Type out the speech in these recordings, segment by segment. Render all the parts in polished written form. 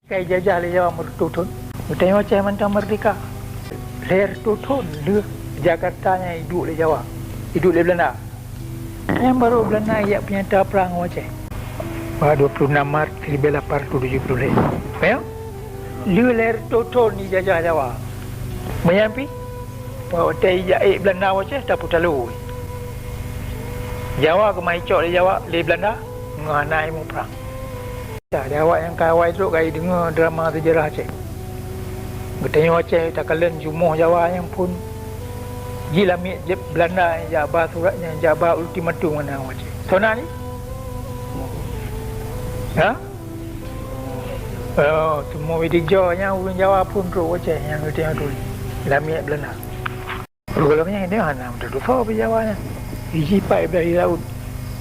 Kai jajah le Jawa mertutun. Tengok macam mana merdeka. Leher tutun le Jakarta nya hidup le Jawa. Hidup le Belanda. Yang baru Belanda ia penyata perang macam. Pada 26 Maret 1870. Bayang? Leher tutun ni jajah Jawa. Menyampi? Bahawa tai Belanda macam tak putar lu. Jawa ke mai cok le Jawa le Belanda nganai mu perang. Jawa yang kawai tu kai dengar drama sejarah Aceh. Bertanya Aceh tak kalian jumuh Jawa yang pun gila mi Belanda yang jabat suratnya jabat ultimatum mana Aceh. Sona ni? Ha? Oh, semua widikjonya orang Jawa pun tu Aceh yang kita tu. Lami Belanda. Programnya dia anak betul so Jawanya. Iji pai dari laut.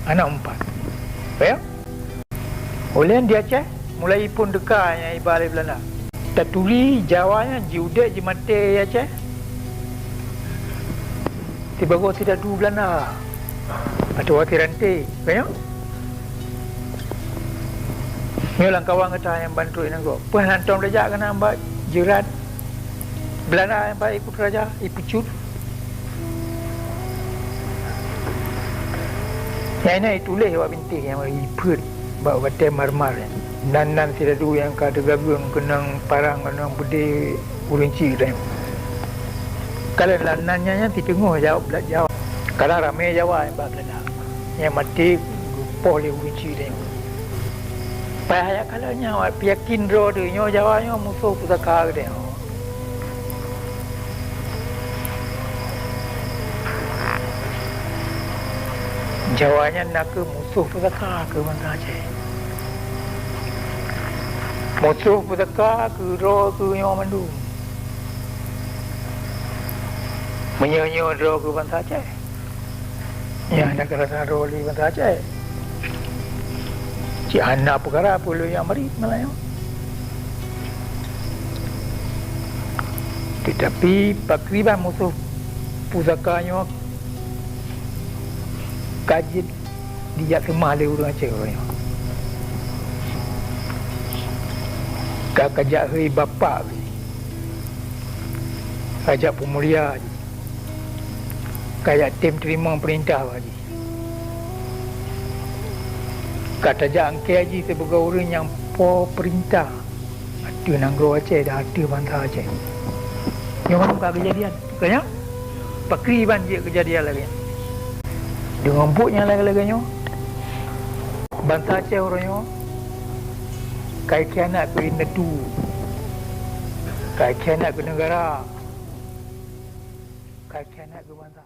Anak 4. Ya? Oleh dia Aceh mulai pun dekatnya ibarat Belanda. Tatuli Jawanya jiudet je mati Aceh. Tiba-tiba tidak du Belanda. Atau waktu rantai. Ya? Nyolang kawan kata yang bantu ini kok. Penhantam raja kena ambak jerat Belanda yang baik ikut raja, ikut cut. Yang ini tulis awak bintik yang ikut bawa batai marmar. Nan tidak dulu yang kata gagung kenang parang kenang budi urinci dan. Kalau lanannya yang ditengok jawab Jawa. Kalau ramai Jawa yang Belanda. Yang mati boleh urinci dan. Payah kalau nyawa yakin ro tu nyawa Jawa nyawa musuh pusaka dia. Jawanya nak ke musuh pusaka ke bangsa Aceh. Musuh pusaka ke ro ke nyawa mandu. Menyanyi ro ke bangsa Aceh. Ya nak rasa ro di bangsa Aceh. Cik anak perkara pula yang mari Melayu. Tetapi pakriban musuh pusakanya kaji dia semah le orang Aceh orangnya. Kajak hei bapa ni. Kajak pemulia ni. Kajak tim terima perintah ni. Kata jangke haji sebagai orang yang perintah. Ada nanggro Aceh dah ada bangsa Aceh. Yang mana kejadian? Kaya? Pakriban je kejadian lagi. Dengan buknya lagi-laginya. Bangsa Aceh orangnya. Kai kianat ke netu. Kai kianat ke negara. Kai kianat ke bangsa.